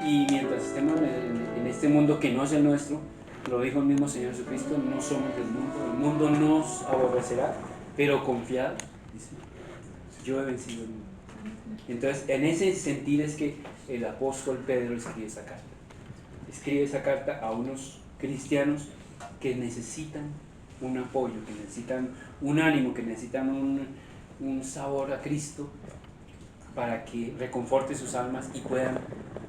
Y mientras estemos en este mundo que no es el nuestro, lo dijo el mismo Señor Jesucristo, no somos del mundo nos aborrecerá, pero confiad, dice, yo he vencido el mundo. Entonces, en ese sentir es que el apóstol Pedro escribe esa carta. Escribe esa carta a unos cristianos que necesitan un apoyo, que necesitan un ánimo, que necesitan un sabor a Cristo para que reconforte sus almas y puedan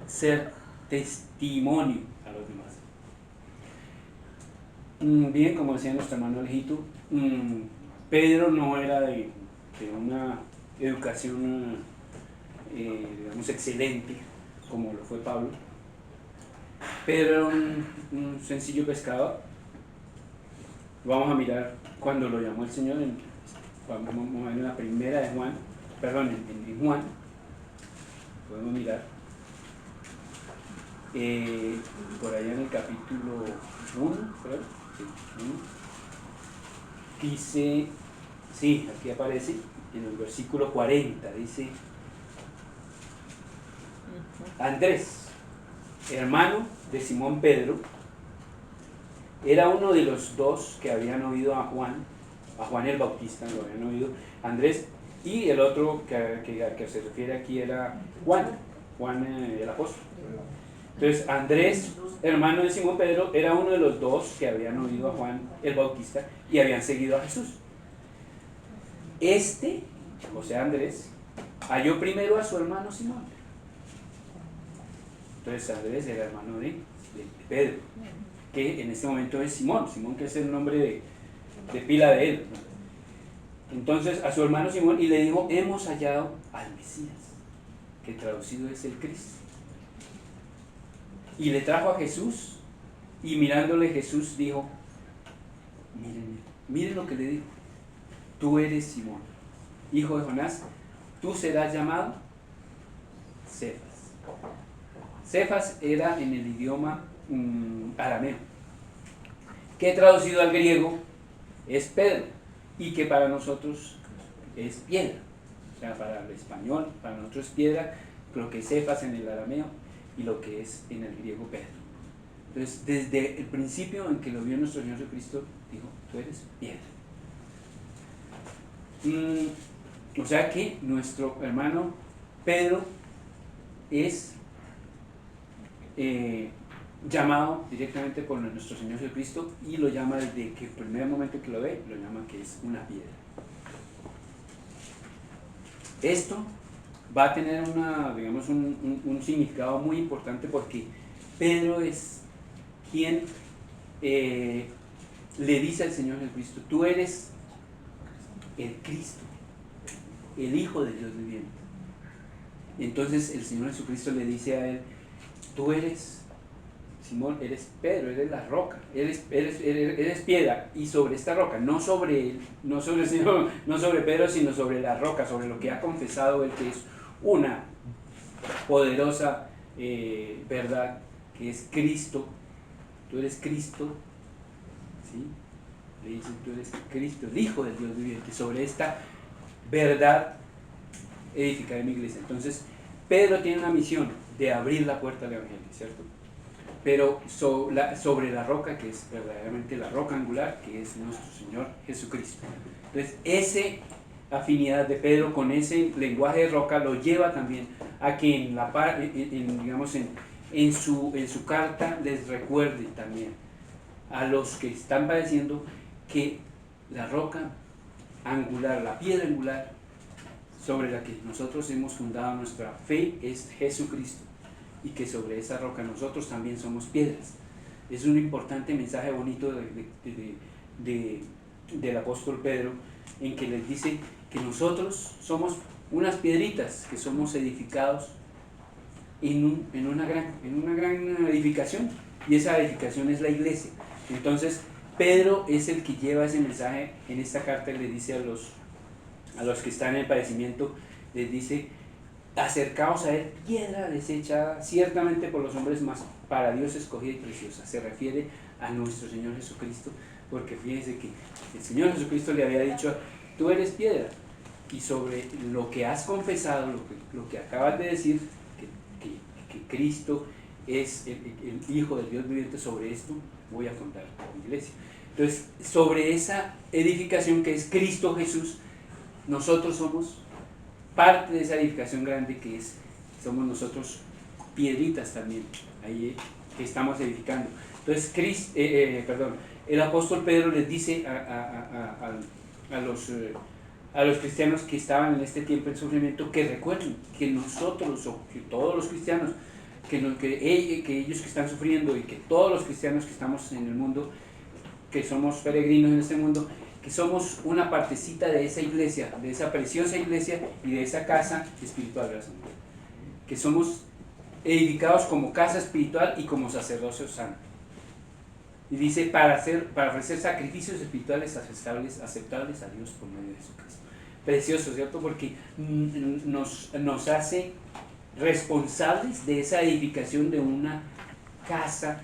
ser testimonio a los demás. Bien, como decía nuestro hermano Alejito, Pedro no era de una educación, digamos, excelente, como lo fue Pablo. Pedro era un sencillo pescador. Vamos a mirar cuando lo llamó el Señor, en la primera de Juan, perdón, en Juan, podemos mirar, por allá en el capítulo 1, creo, sí, 1, dice, sí, aquí aparece, en el versículo 40, dice, Andrés, hermano de Simón Pedro, era uno de los dos que habían oído a Juan el Bautista, lo habían oído, Andrés, y el otro que se refiere aquí era Juan el apóstol. Entonces, Andrés, hermano de Simón Pedro, era uno de los dos que habían oído a Juan el Bautista y habían seguido a Jesús. José Andrés, halló primero a su hermano Simón. Entonces, Andrés era hermano de Pedro, que en este momento es Simón, que es el nombre de pila de él. Entonces, a su hermano Simón, y le dijo, hemos hallado al Mesías, que traducido es el Cristo. Y le trajo a Jesús, y mirándole Jesús dijo, miren lo que le dijo, tú eres Simón, hijo de Jonás, tú serás llamado Cefas. Cefas era en el idioma arameo, que traducido al griego es Pedro, y que para nosotros es piedra. O sea, para el español, para nosotros es piedra, lo que es Cefas en el arameo y lo que es en el griego Pedro. Entonces, desde el principio en que lo vio nuestro Señor Jesucristo, dijo, tú eres piedra. O sea que nuestro hermano Pedro es llamado directamente por nuestro Señor Jesucristo, y lo llama desde que el primer momento que lo ve, lo llama que es una piedra. Esto va a tener un significado muy importante, porque Pedro es quien le dice al Señor Jesucristo, tú eres el Cristo, el Hijo de Dios viviente. Entonces el Señor Jesucristo le dice a él, tú eres Simón, eres Pedro, eres la roca, eres piedra, y sobre esta roca, no sobre él, no sobre Pedro, sino sobre la roca, sobre lo que ha confesado él, que es una poderosa verdad, que es Cristo. Tú eres Cristo, ¿sí? Le dice, tú eres Cristo, el Hijo del Dios viviente. Sobre esta verdad edificaré mi iglesia. Entonces, Pedro tiene una misión de abrir la puerta al Evangelio, ¿cierto? Pero sobre la roca, que es verdaderamente la roca angular, que es nuestro Señor Jesucristo. Entonces, esa afinidad de Pedro con ese lenguaje de roca lo lleva también a que en su carta les recuerde también a los que están padeciendo que la roca angular, la piedra angular sobre la que nosotros hemos fundado nuestra fe es Jesucristo, y que sobre esa roca nosotros también somos piedras. Es un importante mensaje bonito del apóstol Pedro, en que les dice que nosotros somos unas piedritas que somos edificados en una gran edificación, y esa edificación es la iglesia. Entonces Pedro es el que lleva ese mensaje en esta carta, y le dice a los que están en el padecimiento, les dice, acercaos a él, piedra desechada ciertamente por los hombres, mas para Dios escogida y preciosa. Se refiere a nuestro Señor Jesucristo, porque fíjense que el Señor Jesucristo le había dicho, tú eres piedra, y sobre lo que has confesado, lo que acabas de decir, que Cristo es el Hijo del Dios viviente, sobre esto voy a fundar mi iglesia. Entonces, sobre esa edificación que es Cristo Jesús, nosotros somos parte de esa edificación grande somos nosotros piedritas también, ahí que estamos edificando. Entonces, el apóstol Pedro les dice a los cristianos que estaban en este tiempo en sufrimiento, que recuerden que nosotros, o que todos los cristianos, que ellos que están sufriendo, y que todos los cristianos que estamos en el mundo, que somos peregrinos en este mundo, que somos una partecita de esa iglesia, de esa preciosa iglesia y de esa casa espiritual, gracias, que somos edificados como casa espiritual y como sacerdocio santo. Y dice, para ofrecer sacrificios espirituales aceptables a Dios por medio de Jesucristo. Precioso, ¿cierto? Porque nos hace responsables de esa edificación de una casa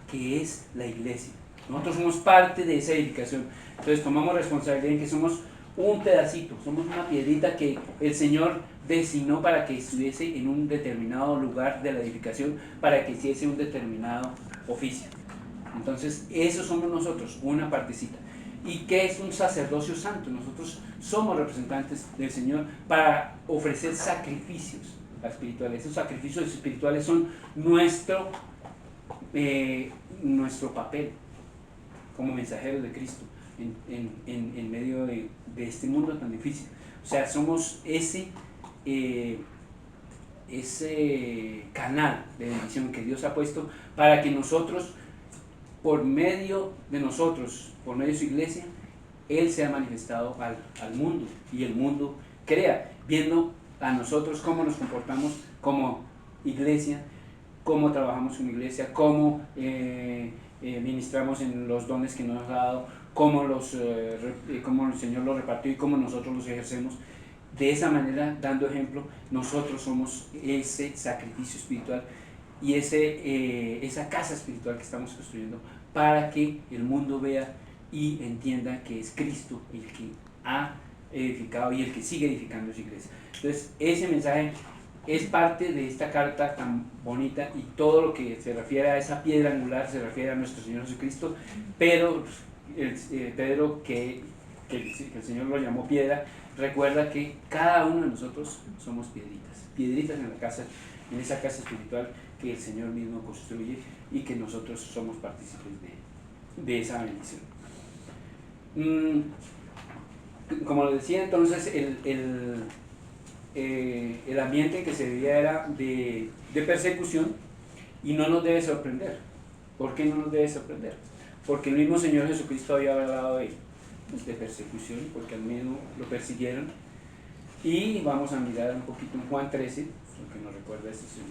que es la iglesia. Nosotros somos parte de esa edificación. Entonces tomamos responsabilidad en que somos un pedacito, somos una piedrita que el Señor designó para que estuviese en un determinado lugar de la edificación, para que hiciese un determinado oficio. Entonces, eso somos nosotros, una partecita. ¿Y qué es un sacerdocio santo? Nosotros somos representantes del Señor para ofrecer sacrificios espirituales. Esos sacrificios espirituales son nuestro papel como mensajeros de Cristo en medio de este mundo tan difícil. O sea, somos ese canal de bendición que Dios ha puesto para que nosotros, por medio de nosotros, por medio de su iglesia, Él se ha manifestado al mundo, y el mundo crea, viendo a nosotros cómo nos comportamos como iglesia, cómo trabajamos como iglesia, cómo ministramos en los dones que nos ha dado, cómo el Señor los repartió y cómo nosotros los ejercemos. De esa manera, dando ejemplo, nosotros somos ese sacrificio espiritual y esa casa espiritual que estamos construyendo, para que el mundo vea y entienda que es Cristo el que ha edificado y el que sigue edificando su iglesia. Entonces, ese mensaje es parte de esta carta tan bonita, y todo lo que se refiere a esa piedra angular se refiere a nuestro Señor Jesucristo, pero Pedro, que el Señor lo llamó piedra, recuerda que cada uno de nosotros somos piedritas en esa casa espiritual que el Señor mismo construye, y que nosotros somos partícipes de esa bendición. Como les decía, entonces el ambiente en que se vivía era de persecución, y no nos debe sorprender. ¿Por qué no nos debe sorprender? Porque el mismo Señor Jesucristo había hablado de persecución, porque al mismo lo persiguieron. Y vamos a mirar un poquito en Juan 13, lo que nos recuerda este Señor.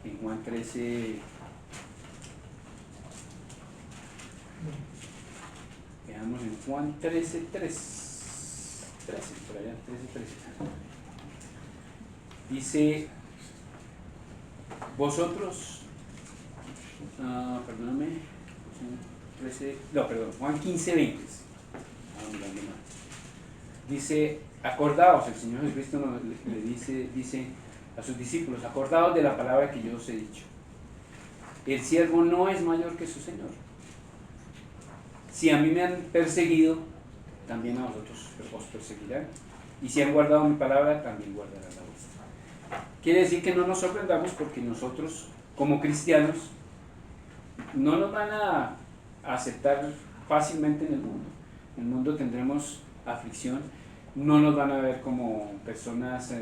En Juan 13, veamos en Juan 13, 13, por allá, 13. Dice, vosotros, Juan 15, 20. Dice, acordaos, el Señor Jesucristo le dice a sus discípulos, acordaos de la palabra que yo os he dicho. El siervo no es mayor que su Señor. Si a mí me han perseguido, también a vosotros os perseguirán. Y si han guardado mi palabra, también guardarán la vuestra. Quiere decir que no nos sorprendamos, porque nosotros, como cristianos, no nos van a aceptar fácilmente en el mundo. En el mundo tendremos aflicción, no nos van a ver como personas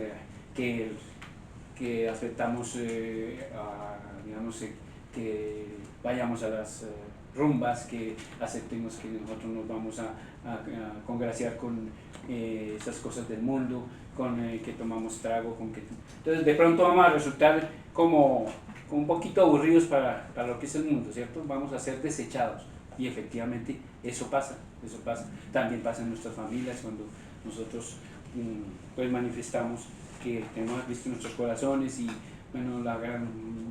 que aceptamos, digamos, que vayamos a las rumbas, que aceptemos que nosotros nos vamos a congraciar con esas cosas del mundo, con que tomamos trago, entonces de pronto vamos a resultar como un poquito aburridos para lo que es el mundo, ¿cierto? Vamos a ser desechados, y efectivamente eso pasa. También pasa en nuestras familias, cuando nosotros pues manifestamos que tenemos a Cristo en nuestros corazones, y bueno, la gran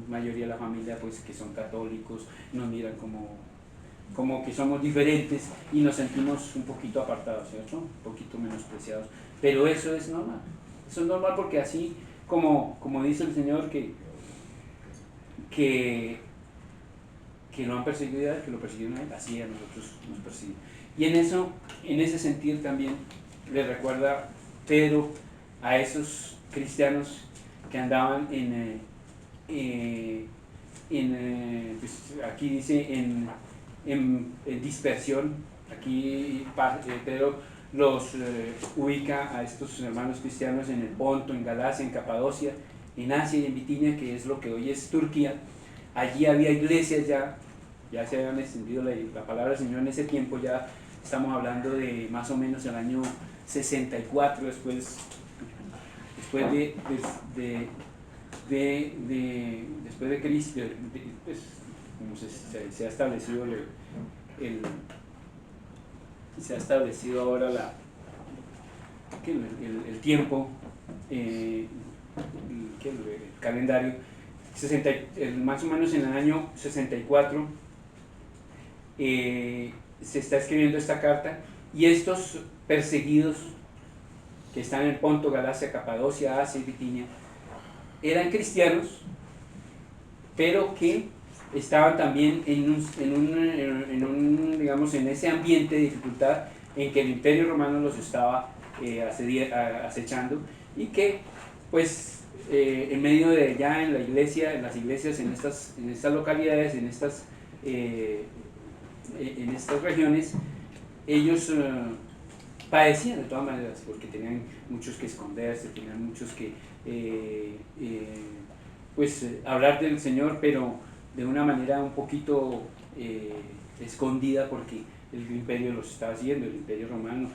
mayoría de la familia, pues, que son católicos, nos miran como que somos diferentes, y nos sentimos un poquito apartados, ¿cierto? Un poquito menospreciados. Pero eso es normal. Eso es normal, porque así como dice el Señor, que que lo han perseguido, que lo persiguieron a él, así a nosotros nos persiguen. Y en ese sentido también le recuerda Pedro a esos cristianos que andaban pues aquí dice en dispersión. Aquí Pedro los ubica a estos hermanos cristianos en el Ponto, en Galacia, en Capadocia, en Asia y en Bitinia, que es lo que hoy es Turquía. Allí había iglesias ya se habían extendido la palabra del Señor en ese tiempo. Ya estamos hablando de más o menos el año 64 después de Cristo, pues, como se ha establecido se ha establecido ahora el tiempo, el calendario, más o menos en el año 64 se está escribiendo esta carta, y estos perseguidos que están en Ponto, Galacia, Capadocia, Asia y Bitinia eran cristianos, pero que estaban también digamos, en ese ambiente de dificultad en que el Imperio Romano los estaba acechando, y que pues en medio de ya en la iglesia, en las iglesias, en estas localidades, en estas regiones, ellos padecían de todas maneras, porque tenían muchos que esconderse, tenían muchos que hablar del Señor, pero de una manera un poquito escondida, porque el imperio los estaba siguiendo, el imperio romano,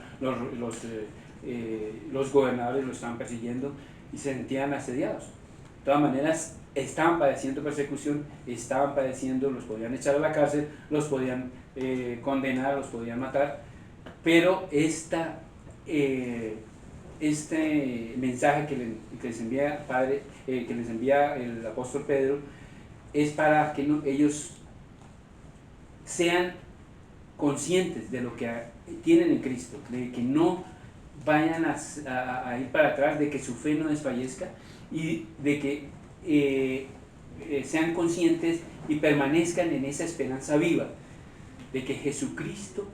los gobernadores los estaban persiguiendo y se sentían asediados. De todas maneras, estaban padeciendo persecución, los podían echar a la cárcel, los podían condenar, los podían matar, pero este mensaje que les envía que les envía el apóstol Pedro, es para que ellos sean conscientes de lo que tienen en Cristo, de que no vayan a ir para atrás, de que su fe no desfallezca, y de que sean conscientes y permanezcan en esa esperanza viva de que Jesucristo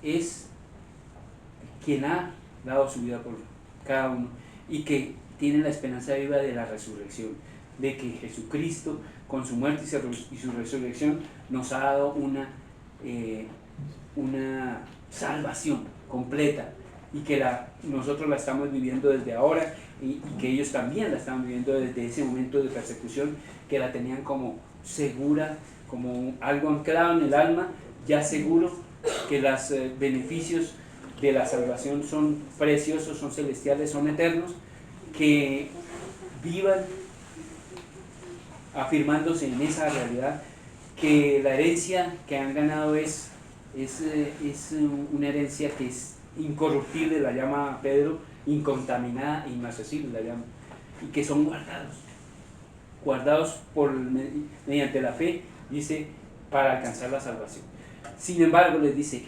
es quien ha dado su vida por cada uno, y que tienen la esperanza viva de la resurrección, de que Jesucristo con su muerte y su resurrección nos ha dado una salvación completa, y que nosotros la estamos viviendo desde ahora, y que ellos también la estaban viviendo desde ese momento de persecución, que la tenían como segura, como algo anclado en el alma, ya seguro que los beneficios de la salvación son preciosos, son celestiales, son eternos, que vivan afirmándose en esa realidad, que la herencia que han ganado es una herencia que es incorruptible, la llama Pedro, incontaminada, inmarcesible la llama, y que son guardados mediante la fe, dice, para alcanzar la salvación. Sin embargo, les dice,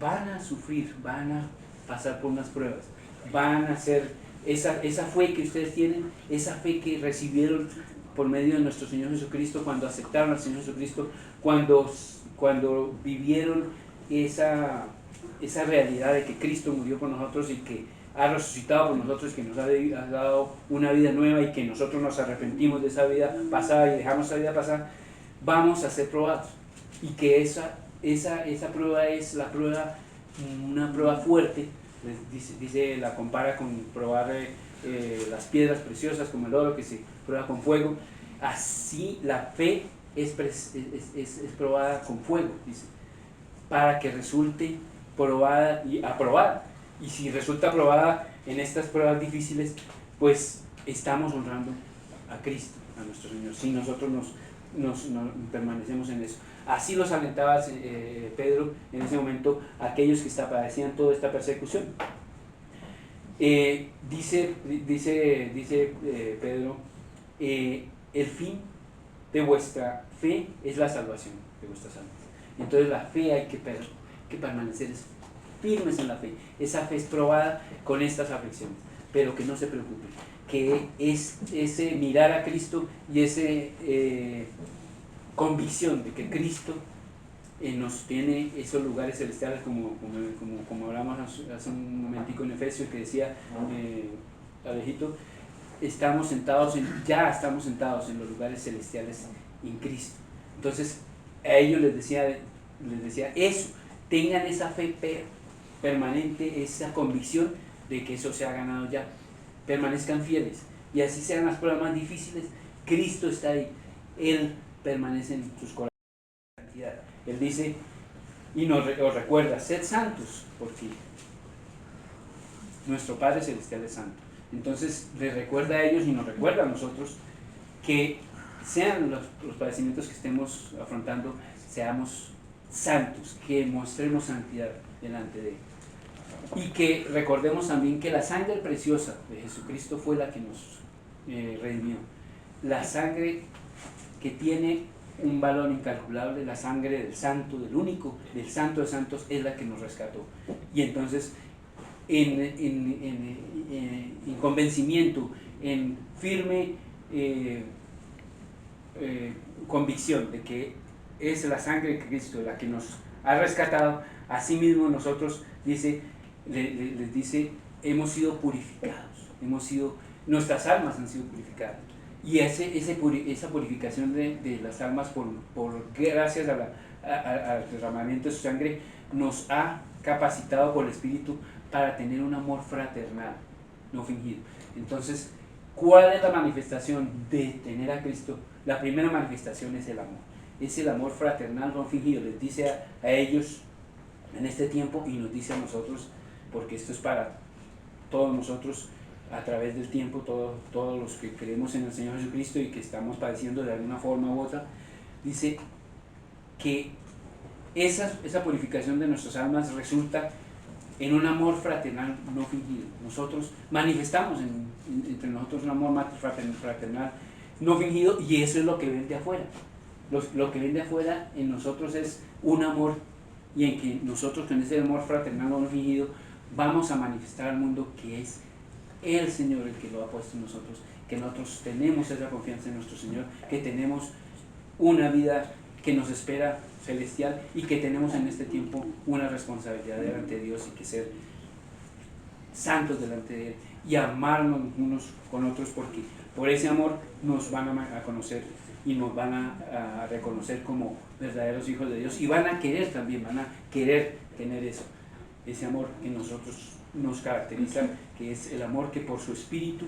van a sufrir, van a pasar por unas pruebas, van a hacer esa fe que ustedes tienen, esa fe que recibieron por medio de nuestro Señor Jesucristo, cuando aceptaron al Señor Jesucristo, cuando vivieron esa realidad de que Cristo murió por nosotros y que ha resucitado por nosotros, que nos ha dado una vida nueva, y que nosotros nos arrepentimos de esa vida pasada y dejamos esa vida pasada, vamos a ser probados, y que esa prueba es una prueba fuerte. Dice, la compara con probar las piedras preciosas como el oro, que se prueba con fuego. Así la fe es probada con fuego, dice, para que resulte probada y aprobada. Y si resulta aprobada en estas pruebas difíciles, pues estamos honrando a Cristo, a nuestro Señor, si nosotros nos permanecemos en eso. Así los alentaba Pedro en ese momento a aquellos que padecían toda esta persecución. Dice Pedro, el fin de vuestra fe es la salvación de vuestras almas. Entonces la fe hay que permanecer firmes en la fe. Esa fe es probada con estas aflicciones, pero que no se preocupen, que es ese mirar a Cristo y ese convicción de que Cristo nos tiene esos lugares celestiales, como hablamos hace un momentico en Efesios, que decía Alejito, ya estamos sentados en los lugares celestiales en Cristo. Entonces a ellos les decía eso, tengan esa fe permanente, esa convicción de que eso se ha ganado ya, permanezcan fieles, y así sean las pruebas más difíciles, Cristo está ahí, Él permanece en sus corazones. Él dice, y os recuerda, sed santos, porque nuestro Padre Celestial es santo. Entonces les recuerda a ellos y nos recuerda a nosotros que sean los padecimientos que estemos afrontando, seamos santos, que mostremos santidad delante de Él. Y que recordemos también que la sangre preciosa de Jesucristo fue la que nos redimió. La sangre que tiene un valor incalculable, la sangre del santo, del único, del santo de santos, es la que nos rescató. Y entonces, en convencimiento, en firme convicción de que es la sangre de Cristo la que nos ha rescatado, asimismo nosotros, les dice, hemos sido purificados, nuestras almas han sido purificadas. Y esa purificación de las almas gracias al derramamiento de su sangre nos ha capacitado por el Espíritu para tener un amor fraternal, no fingido. Entonces, ¿cuál es la manifestación de tener a Cristo? La primera manifestación es el amor. Es el amor fraternal, no fingido. Les dice a ellos en este tiempo y nos dice a nosotros, porque esto es para todos nosotros, a través del tiempo, todos los que creemos en el Señor Jesucristo y que estamos padeciendo de alguna forma u otra, dice que esa purificación de nuestras almas resulta en un amor fraternal no fingido. Nosotros manifestamos entre nosotros un amor fraternal no fingido, y eso es lo que ven de afuera. Lo que ven de afuera en nosotros es un amor, y en que nosotros con ese amor fraternal no fingido vamos a manifestar al mundo que es el Señor el que lo ha puesto en nosotros, que nosotros tenemos esa confianza en nuestro Señor, que tenemos una vida que nos espera celestial y que tenemos en este tiempo una responsabilidad delante de Dios y que ser santos delante de Él y amarnos unos con otros, porque por ese amor nos van a conocer y nos van a reconocer como verdaderos hijos de Dios, y van a querer tener ese amor que nosotros nos caracteriza, que es el amor que por su Espíritu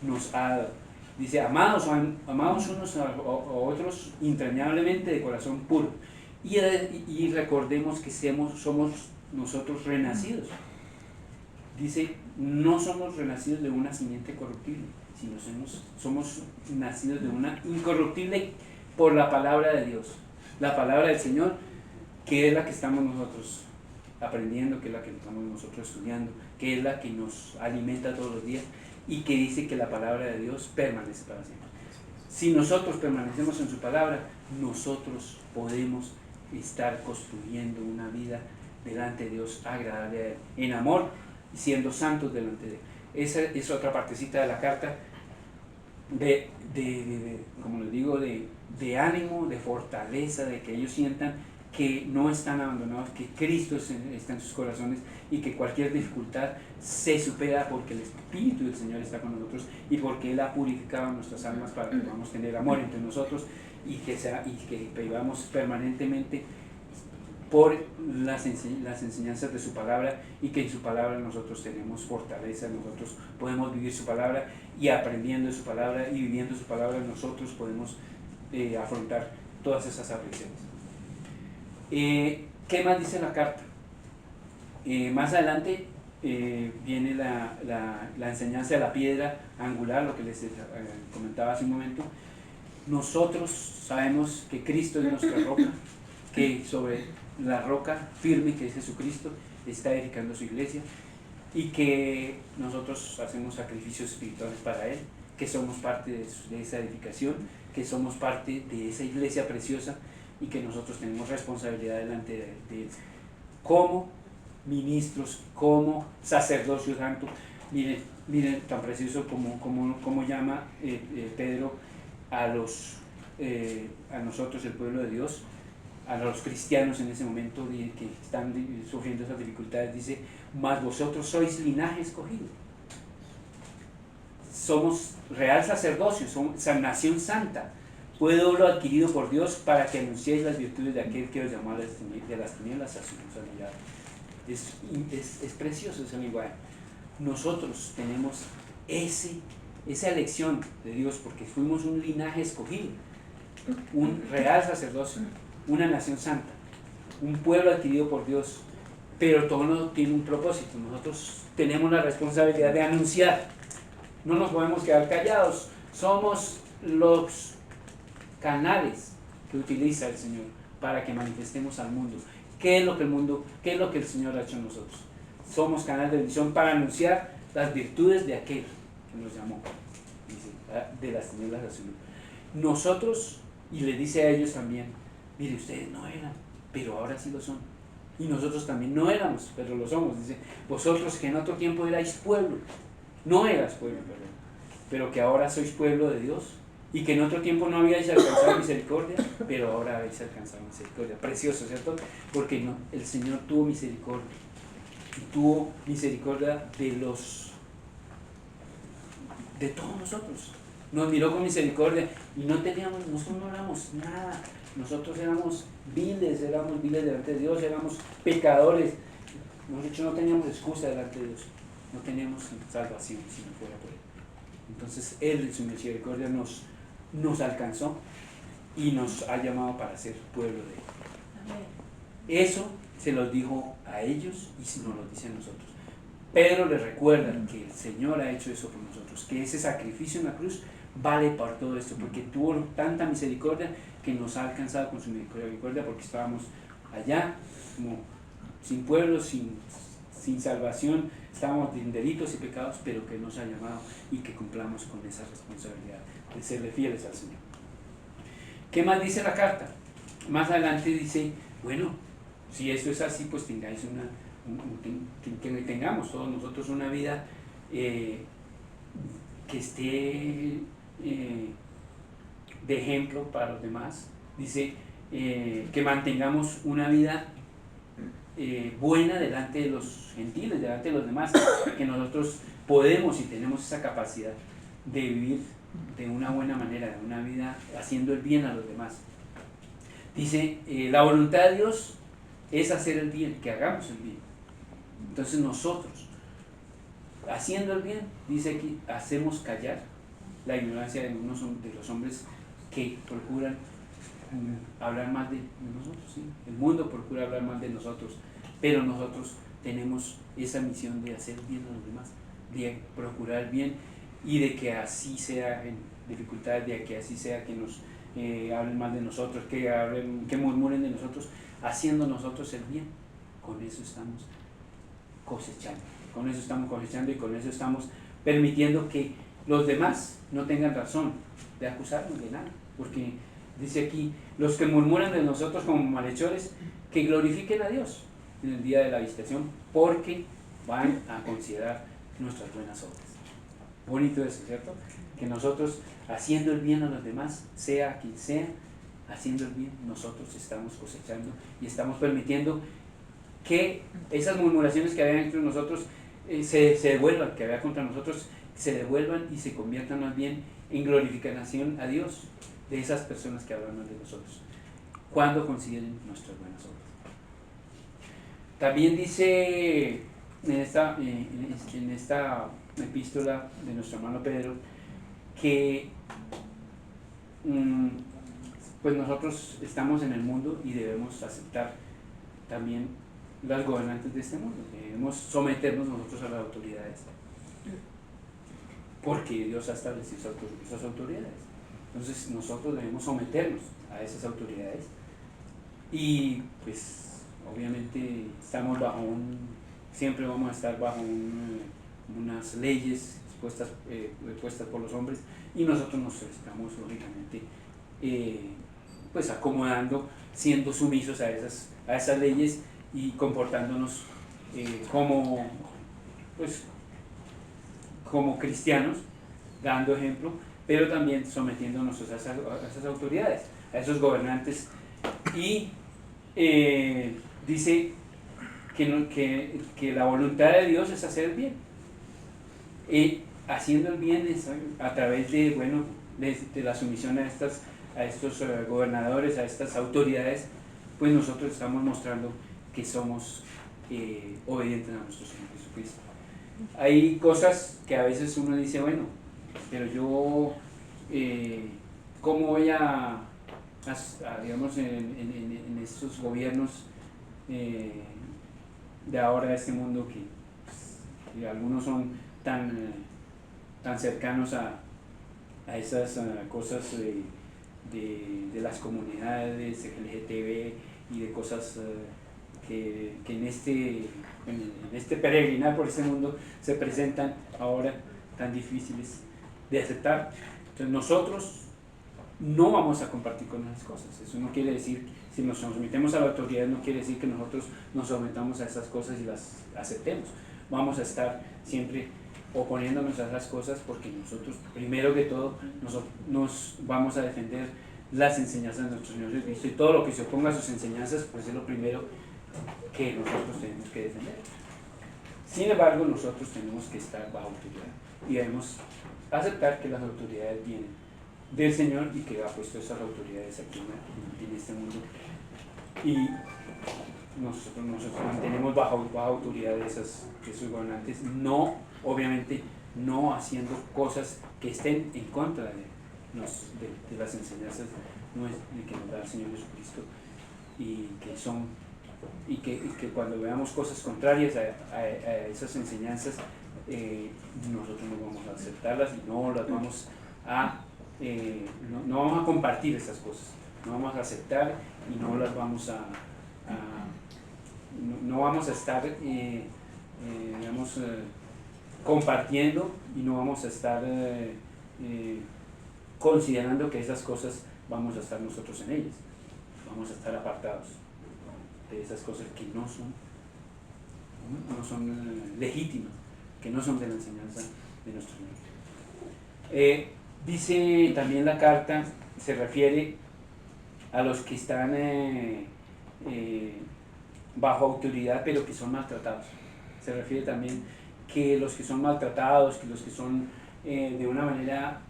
nos ha dado. Dice, amados unos a otros entrañablemente de corazón puro, y recordemos que somos nosotros renacidos. Dice, no somos renacidos de una simiente corruptible, sino somos nacidos de una incorruptible por la palabra de Dios, la palabra del Señor, que es la que estamos nosotros aprendiendo, que es la que estamos nosotros estudiando, que es la que nos alimenta todos los días, y que dice que la palabra de Dios permanece para siempre. Si nosotros permanecemos en su palabra, nosotros podemos estar construyendo una vida delante de Dios agradable a Él, en amor y siendo santos delante de Él. Esa es otra partecita de la carta como les digo, de ánimo, de fortaleza, de que ellos sientan que no están abandonados, que Cristo está en sus corazones y que cualquier dificultad se supera porque el Espíritu del Señor está con nosotros y porque Él ha purificado nuestras almas para que podamos tener amor entre nosotros y que vivamos permanentemente por las enseñanzas de su palabra, y que en su palabra nosotros tenemos fortaleza, nosotros podemos vivir su palabra, y aprendiendo de su palabra y viviendo su palabra nosotros podemos afrontar todas esas aflicciones. ¿Qué más dice la carta? Más adelante viene la enseñanza de la piedra angular, lo que les comentaba hace un momento. Nosotros sabemos que Cristo es nuestra roca, que sobre la roca firme que es Jesucristo está edificando su iglesia, y que nosotros hacemos sacrificios espirituales para Él, que somos parte de esa edificación, que somos parte de esa iglesia preciosa, y que nosotros tenemos responsabilidad delante de Él como ministros, como sacerdocio santo, Miren tan precioso como llama Pedro a nosotros, el pueblo de Dios, a los cristianos en ese momento que están sufriendo esas dificultades. Dice: mas vosotros sois linaje escogido, somos real sacerdocio, somos nación santa, pueblo adquirido por Dios, para que anunciéis las virtudes de aquel que os llamó de las tinieblas a su luz admirable. Es precioso ese lenguaje. Nosotros tenemos esa elección de Dios, porque fuimos un linaje escogido, un real sacerdocio, una nación santa, un pueblo adquirido por Dios. Pero todo tiene un propósito. Nosotros tenemos la responsabilidad de anunciar. No nos podemos quedar callados. Somos los canales que utiliza el Señor para que manifestemos al mundo qué es lo que el Señor ha hecho en nosotros. Somos canal de bendición para anunciar las virtudes de aquel que nos llamó, dice, de las tinieblas a su luz. Nosotros, y le dice a ellos también: mire, ustedes no eran, pero ahora sí lo son. Y nosotros también no éramos, pero lo somos. Dice: vosotros que en otro tiempo erais pueblo, no eras pueblo, perdón, pero que ahora sois pueblo de Dios, y que en otro tiempo no habíais alcanzado misericordia, pero ahora habéis alcanzado misericordia. Precioso, ¿cierto? Porque no, el Señor tuvo misericordia, y tuvo misericordia de todos nosotros. Nos miró con misericordia, y nosotros no éramos nada. Nosotros éramos viles delante de Dios, éramos pecadores. Nosotros no teníamos excusa delante de Dios, no teníamos salvación si no fuera por Él. Entonces Él en su misericordia nos alcanzó y nos ha llamado para ser pueblo de Él. Eso se los dijo a ellos y nos lo dice a nosotros. Pedro les recuerda que el Señor ha hecho eso por nosotros, que ese sacrificio en la cruz vale por todo esto, porque tuvo tanta misericordia que nos ha alcanzado con su misericordia, porque estábamos allá como sin pueblo, sin salvación, estábamos en delitos y pecados, pero que nos ha llamado y que cumplamos con esa responsabilidad de serle fieles al Señor. ¿Qué más dice la carta? Más adelante dice: bueno, si eso es así, pues tengáis que tengamos todos nosotros una vida que esté de ejemplo para los demás. Dice que mantengamos una vida buena delante de los gentiles, delante de los demás, que nosotros podemos y tenemos esa capacidad de vivir de una buena manera, de una vida haciendo el bien a los demás. Dice: la voluntad de Dios es hacer el bien, que hagamos el bien. Entonces nosotros, haciendo el bien, dice aquí, hacemos callar la ignorancia de los hombres que procuran hablar mal de nosotros, ¿sí? El mundo procura hablar mal de nosotros, pero nosotros tenemos esa misión de hacer bien a los demás, de procurar bien, y de que así sea en dificultades, de que así sea que nos hablen mal de nosotros, que murmuren de nosotros, haciendo nosotros el bien. Con eso estamos cosechando, y con eso estamos permitiendo que los demás no tengan razón de acusarnos de nada, porque dice aquí: los que murmuran de nosotros como malhechores, que glorifiquen a Dios en el día de la visitación, porque van a considerar nuestras buenas obras. Bonito eso, ¿cierto? Que nosotros, haciendo el bien a los demás, sea quien sea, haciendo el bien, nosotros estamos cosechando y estamos permitiendo que esas murmuraciones que había entre nosotros se devuelvan, que había contra nosotros, se devuelvan y se conviertan más bien en glorificación a Dios de esas personas que hablan mal de nosotros, cuando consideren nuestras buenas obras. También dice en esta epístola de nuestro hermano Pedro que pues nosotros estamos en el mundo y debemos aceptar también las gobernantes de este mundo, debemos someternos nosotros a las autoridades, porque Dios ha establecido esas autoridades. Entonces nosotros debemos someternos a esas autoridades, y pues obviamente estamos siempre vamos a estar bajo unas leyes puestas por los hombres, y nosotros nos estamos lógicamente pues acomodando, siendo sumisos a esas leyes y comportándonos como pues como cristianos, dando ejemplo, pero también sometiéndonos a esas autoridades, a esos gobernantes. Y dice que la voluntad de Dios es hacer el bien. Y haciendo el bien es a través de, bueno, de la sumisión a estos gobernadores, a estas autoridades, pues nosotros estamos mostrando que somos obedientes a nuestro Señor Jesucristo. Hay cosas que a veces uno dice, bueno, pero yo, ¿cómo voy digamos, en estos gobiernos de ahora, de este mundo, que algunos son tan cercanos a esas cosas de las comunidades LGTB y de cosas que en este peregrinar por este mundo se presentan ahora tan difíciles de aceptar? Entonces nosotros no vamos a compartir con esas cosas. Eso no quiere decir, si nos sometemos a la autoridad, no quiere decir que nosotros nos sometamos a esas cosas y las aceptemos. Vamos a estar siempre oponiéndonos a esas cosas, porque nosotros, primero que todo, nos vamos a defender las enseñanzas de nuestro Señor Jesucristo, y todo lo que se oponga a sus enseñanzas, pues es lo primero que nosotros tenemos que defender. Sin embargo, nosotros tenemos que estar bajo autoridad y debemos aceptar que las autoridades vienen del Señor y que ha puesto esas autoridades aquí en este mundo, y nosotros nos mantenemos bajo autoridad de esos gobernantes, no, obviamente, no haciendo cosas que estén en contra de las enseñanzas que nos da el Señor Jesucristo, y que cuando veamos cosas contrarias a esas enseñanzas, nosotros no vamos a aceptarlas y no las vamos no vamos a compartir esas cosas, no vamos a aceptar y no las vamos no vamos a estar digamos, compartiendo, y no vamos a estar considerando que esas cosas vamos a estar nosotros en ellas. Vamos a estar apartados de esas cosas que no son legítimas, que no son de la enseñanza de nuestro Señor. Dice también la carta, se refiere a los que están bajo autoridad pero que son maltratados. Se refiere también que los que son maltratados, que los que son de una manera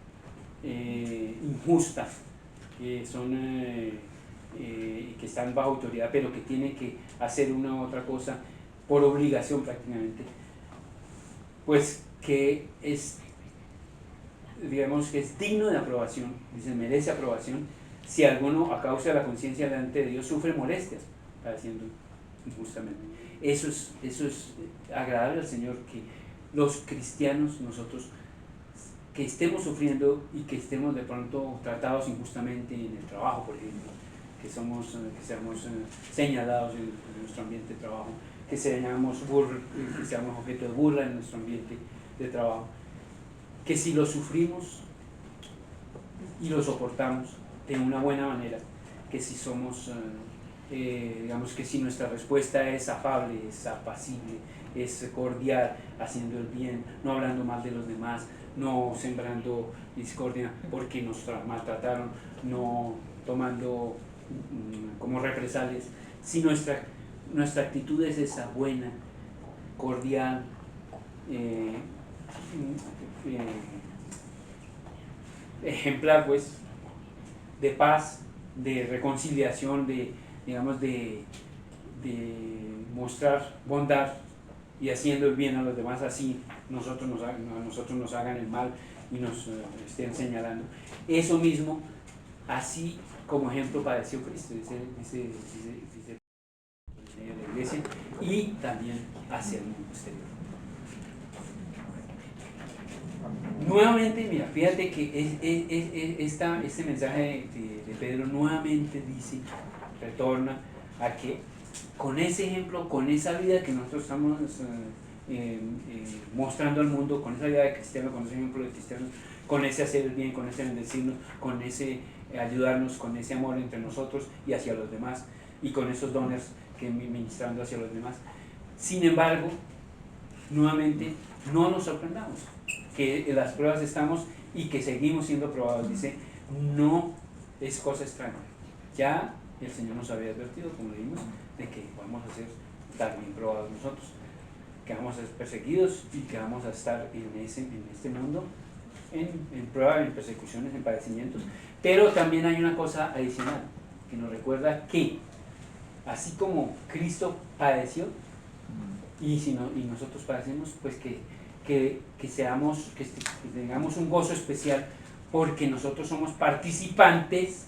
injusta, que están bajo autoridad pero que tienen que hacer una u otra cosa por obligación prácticamente, pues que digamos que es digno de aprobación, dice, merece aprobación si alguno a causa de la conciencia delante de Dios sufre molestias padeciendo injustamente. Eso es agradable al Señor, que los cristianos, nosotros, que estemos sufriendo y que estemos de pronto tratados injustamente en el trabajo, por ejemplo, que seamos señalados en nuestro ambiente de trabajo, que seamos objeto de burla en nuestro ambiente de trabajo, que si lo sufrimos y lo soportamos de una buena manera, que si somos, digamos, que si nuestra respuesta es afable, es apacible, es cordial, haciendo el bien, no hablando mal de los demás, no sembrando discordia porque nos maltrataron, no tomando como represalias, si nuestra actitud es esa, buena, cordial, ejemplar, pues, de paz, de reconciliación, digamos, de mostrar bondad y haciendo el bien a los demás, así a nosotros nos hagan el mal y nos estén señalando. Eso mismo, así como ejemplo padeció Cristo, dice la iglesia, y también hacia el mundo exterior. Nuevamente, mira, fíjate que este mensaje de Pedro nuevamente dice, retorna a que con ese ejemplo, con esa vida que nosotros estamos mostrando al mundo, con esa vida de cristiano, con ese ejemplo de cristianos, con ese hacer el bien, con ese bendecirnos, con ese ayudarnos, con ese amor entre nosotros y hacia los demás, y con esos dones que ministrando hacia los demás. Sin embargo, nuevamente no nos sorprendamos, que en las pruebas estamos y que seguimos siendo probados. Dice, no es cosa extraña. Ya el Señor nos había advertido, como leímos, de que vamos a ser también probados nosotros, que vamos a ser perseguidos y que vamos a estar en este mundo en pruebas, en persecuciones, en padecimientos. Pero también hay una cosa adicional que nos recuerda que así como Cristo padeció y nosotros padecemos, pues que tengamos un gozo especial, porque nosotros somos participantes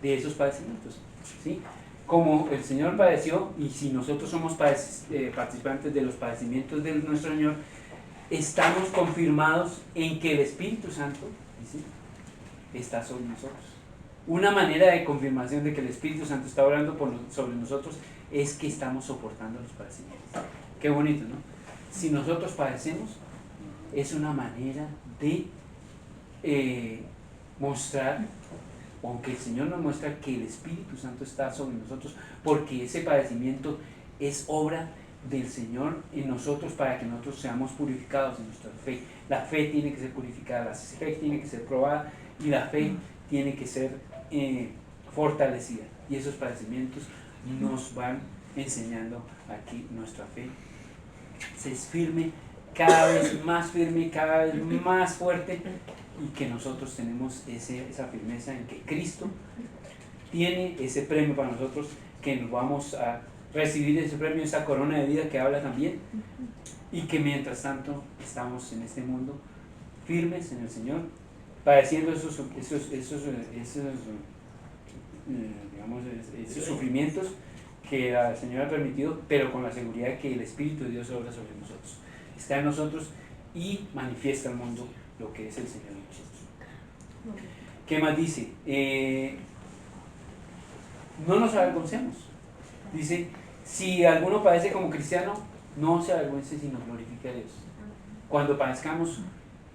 de esos padecimientos, ¿sí? Como el Señor padeció, y si nosotros somos participantes de los padecimientos de nuestro Señor, estamos confirmados en que el Espíritu Santo, ¿sí?, está sobre nosotros. Una manera de confirmación de que el Espíritu Santo está orando sobre nosotros es que estamos soportando los padecimientos. Qué bonito, ¿no? Si nosotros padecemos, es una manera de mostrar, aunque el Señor nos muestra que el Espíritu Santo está sobre nosotros, porque ese padecimiento es obra del Señor en nosotros para que nosotros seamos purificados en nuestra fe. La fe tiene que ser purificada, la fe tiene que ser probada y la fe tiene que ser fortalecida. Y esos padecimientos nos van enseñando a que nuestra fe se firme, cada vez más fuerte, y que nosotros tenemos esa firmeza en que Cristo tiene ese premio para nosotros, que nos vamos a recibir ese premio, esa corona de vida que habla también, y que mientras tanto estamos en este mundo firmes en el Señor, padeciendo esos sufrimientos que el Señor ha permitido, pero con la seguridad de que el Espíritu de Dios obra sobre nosotros, está en nosotros y manifiesta al mundo lo que es el Señor en nosotros. ¿Qué más dice? No nos avergoncemos. Dice, si alguno padece como cristiano, no se avergüence, sino glorifique a Dios. Cuando padezcamos,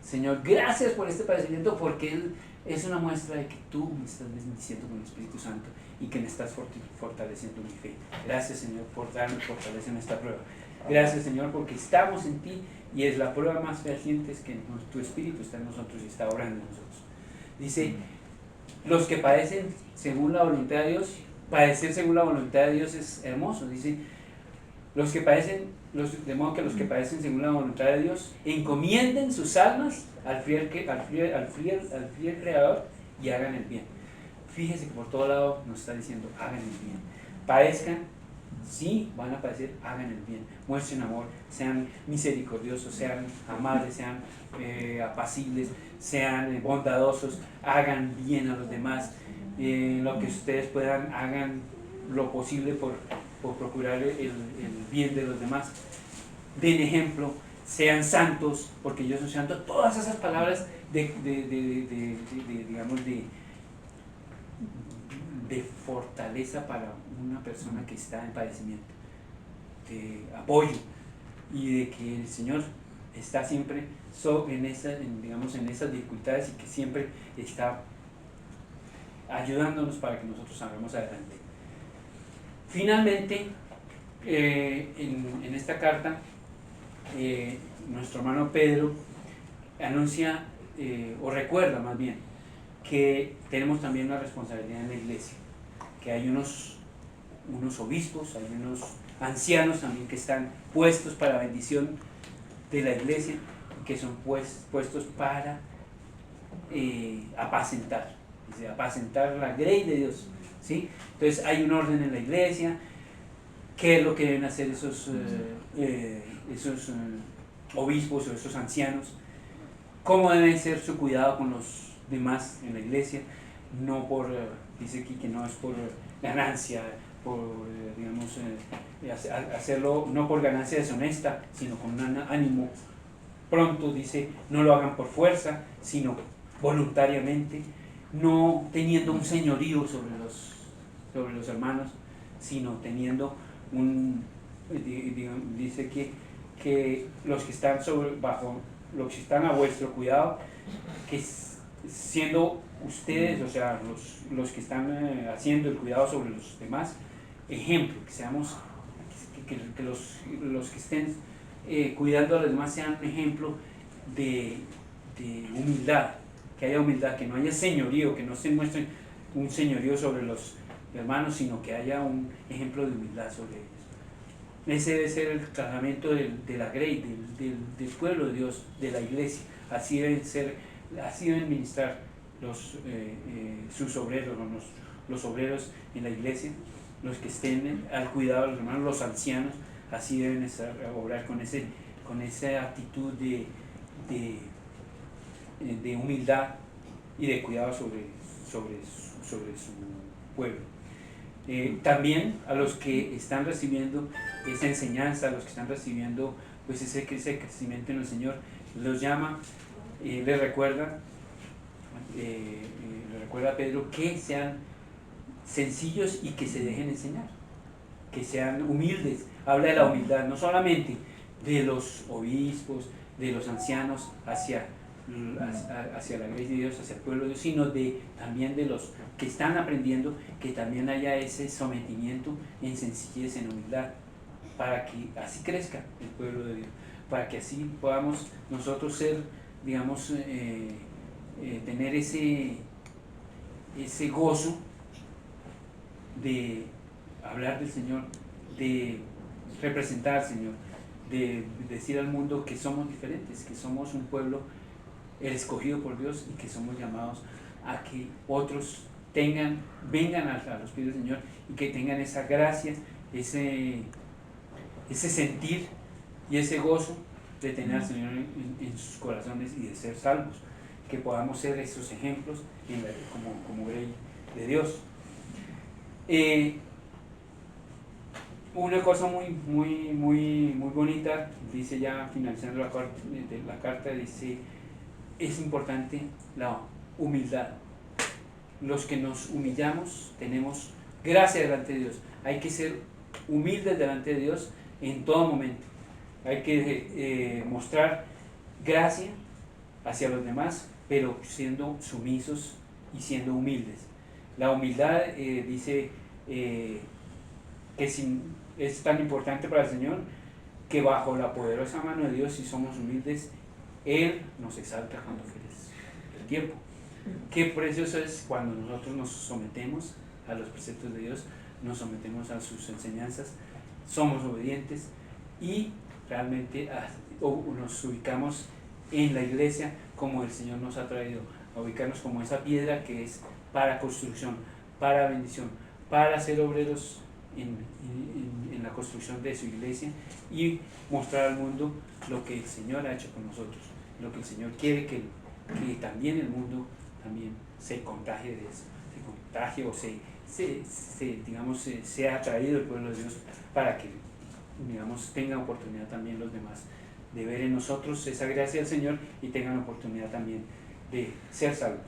Señor, gracias por este padecimiento, porque Él es una muestra de que tú me estás bendiciendo con el Espíritu Santo y que me estás fortaleciendo mi fe. Gracias, Señor, por darme fortaleza en esta prueba. Gracias, Señor, porque estamos en ti y es la prueba más fehaciente, es que tu Espíritu está en nosotros y está obrando en nosotros. Dice, los que padecen según la voluntad de Dios, padecer según la voluntad de Dios es hermoso. Dice, los que padecen, de modo que los que padecen según la voluntad de Dios, encomienden sus almas al fiel Creador y hagan el bien. Fíjese que por todo lado nos está diciendo, hagan el bien. Padezcan, sí, van a padecer, hagan el bien. Muestren amor, sean misericordiosos, sean amables, sean apacibles, sean bondadosos, hagan bien a los demás. Lo que ustedes puedan, hagan lo posible por procurar el bien de los demás. Den ejemplo, sean santos, porque yo soy santo. Todas esas palabras de fortaleza para una persona que está en padecimiento, de apoyo, y de que el Señor está siempre en esas dificultades y que siempre está ayudándonos para que nosotros salgamos adelante. Finalmente, en esta carta, nuestro hermano Pedro anuncia, o recuerda más bien, que tenemos también una responsabilidad en la iglesia, que hay unos obispos, hay unos ancianos también que están puestos para la bendición de la iglesia, que son puestos para apacentar la grey de Dios, ¿sí? Entonces hay un orden en la iglesia, qué es lo que deben hacer esos obispos o esos ancianos, cómo debe ser su cuidado con los demás en la iglesia, dice aquí que no es por ganancia, hacerlo no por ganancia deshonesta, sino con un ánimo pronto. Dice, no lo hagan por fuerza, sino voluntariamente, no teniendo un señorío sobre los hermanos, sino teniendo dice que los que están los que están a vuestro cuidado, que siendo ustedes, o sea, los que están haciendo el cuidado sobre los demás, ejemplo, que seamos, que los que estén cuidando a los demás sean un ejemplo de humildad, que haya humildad, que no haya señorío, que no se muestre un señorío sobre los hermanos, sino que haya un ejemplo de humildad sobre ellos. Ese debe ser el tratamiento de la grey, del pueblo de Dios, de la iglesia. Así deben ministrar sus obreros, los obreros en la iglesia, los que estén al cuidado de los hermanos, los ancianos, así deben obrar con esa actitud de humildad y de cuidado sobre su pueblo. También a los que están recibiendo esa enseñanza, a los que están recibiendo pues ese crecimiento en el Señor, los llama, les recuerda a Pedro que sean sencillos y que se dejen enseñar, que sean humildes. Habla de la humildad, no solamente de los obispos, de los ancianos hacia la iglesia de Dios, hacia el pueblo de Dios, sino también de los que están aprendiendo, que también haya ese sometimiento en sencillez, en humildad, para que así crezca el pueblo de Dios, para que así podamos nosotros ser, digamos, tener ese gozo de hablar del Señor, de representar al Señor, de decir al mundo que somos diferentes, que somos un pueblo escogido por Dios y que somos llamados a que otros vengan a los pies del Señor y que tengan esa gracia, ese sentir y ese gozo de tener al Señor en sus corazones y de ser salvos, que podamos ser esos ejemplos como grey de Dios. Una cosa muy bonita, dice ya finalizando la carta, dice: es importante la humildad. Los que nos humillamos tenemos gracia delante de Dios. Hay que ser humildes delante de Dios en todo momento. Hay que mostrar gracia hacia los demás, pero siendo sumisos y siendo humildes. La humildad, dice, que es tan importante para el Señor, que bajo la poderosa mano de Dios, si somos humildes, Él nos exalta cuando quieres el tiempo. Qué precioso es cuando nosotros nos sometemos a los preceptos de Dios, nos sometemos a sus enseñanzas, somos obedientes y realmente nos ubicamos en la iglesia como el Señor nos ha traído, a ubicarnos como esa piedra que es para construcción, para bendición, para ser obreros en la construcción de su iglesia y mostrar al mundo lo que el Señor ha hecho con nosotros, lo que el Señor quiere que también el mundo también se contagie de eso, o sea atraído el pueblo de Dios, para que, digamos, tengan oportunidad también los demás de ver en nosotros esa gracia del Señor y tengan oportunidad también de ser salvos.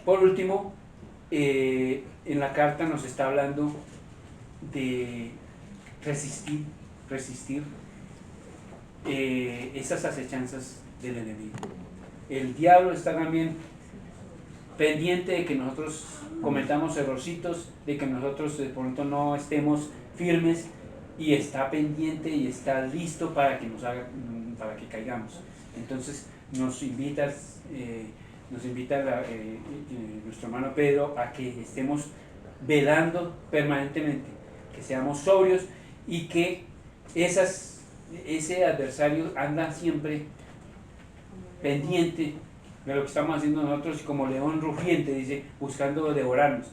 Por último, en la carta nos está hablando de resistir esas acechanzas del enemigo. El diablo está también pendiente de que nosotros cometamos errorcitos, de que nosotros de pronto no estemos firmes, y está pendiente y está listo para que caigamos. Entonces nos invita nuestro hermano Pedro a que estemos velando permanentemente, que seamos sobrios y que ese adversario anda siempre pendiente de lo que estamos haciendo nosotros, como león rugiente, dice, buscando devorarnos.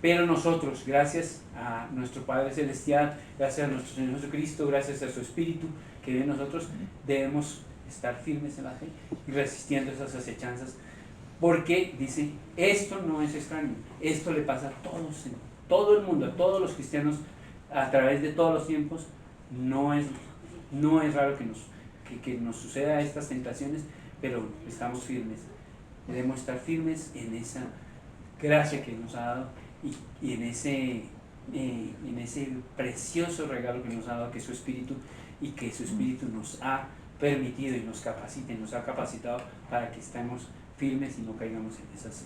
Pero nosotros, gracias a nuestro Padre Celestial, gracias a nuestro Señor Jesucristo, gracias a su Espíritu que vive en nosotros, debemos estar firmes en la fe y resistiendo esas acechanzas, porque dice, esto no es extraño, esto le pasa a todos, en todo el mundo, a todos los cristianos, a través de todos los tiempos. No es raro que nos suceda estas tentaciones, pero estamos firmes. Debemos estar firmes en esa gracia que nos ha dado y en ese precioso regalo que nos ha dado, que es su Espíritu, y que su Espíritu nos ha permitido y nos ha capacitado para que estemos firmes y no caigamos en esas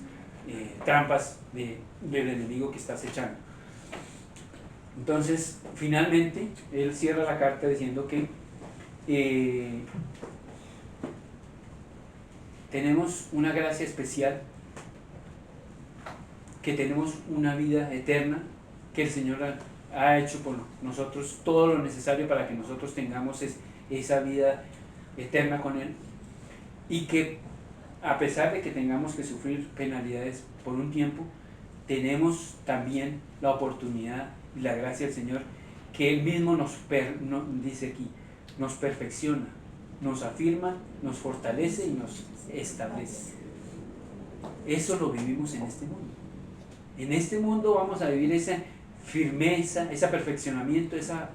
trampas del enemigo que está acechando. Entonces, finalmente, él cierra la carta diciendo que tenemos una gracia especial, que tenemos una vida eterna, que el Señor ha hecho por nosotros todo lo necesario para que nosotros tengamos esa vida eterna con Él, y que a pesar de que tengamos que sufrir penalidades por un tiempo, tenemos también la oportunidad y la gracia del Señor, que Él mismo dice aquí, nos perfecciona, nos afirma, nos fortalece y nos establece. Eso lo vivimos en este mundo. En este mundo vamos a vivir esa firmeza, ese perfeccionamiento, esa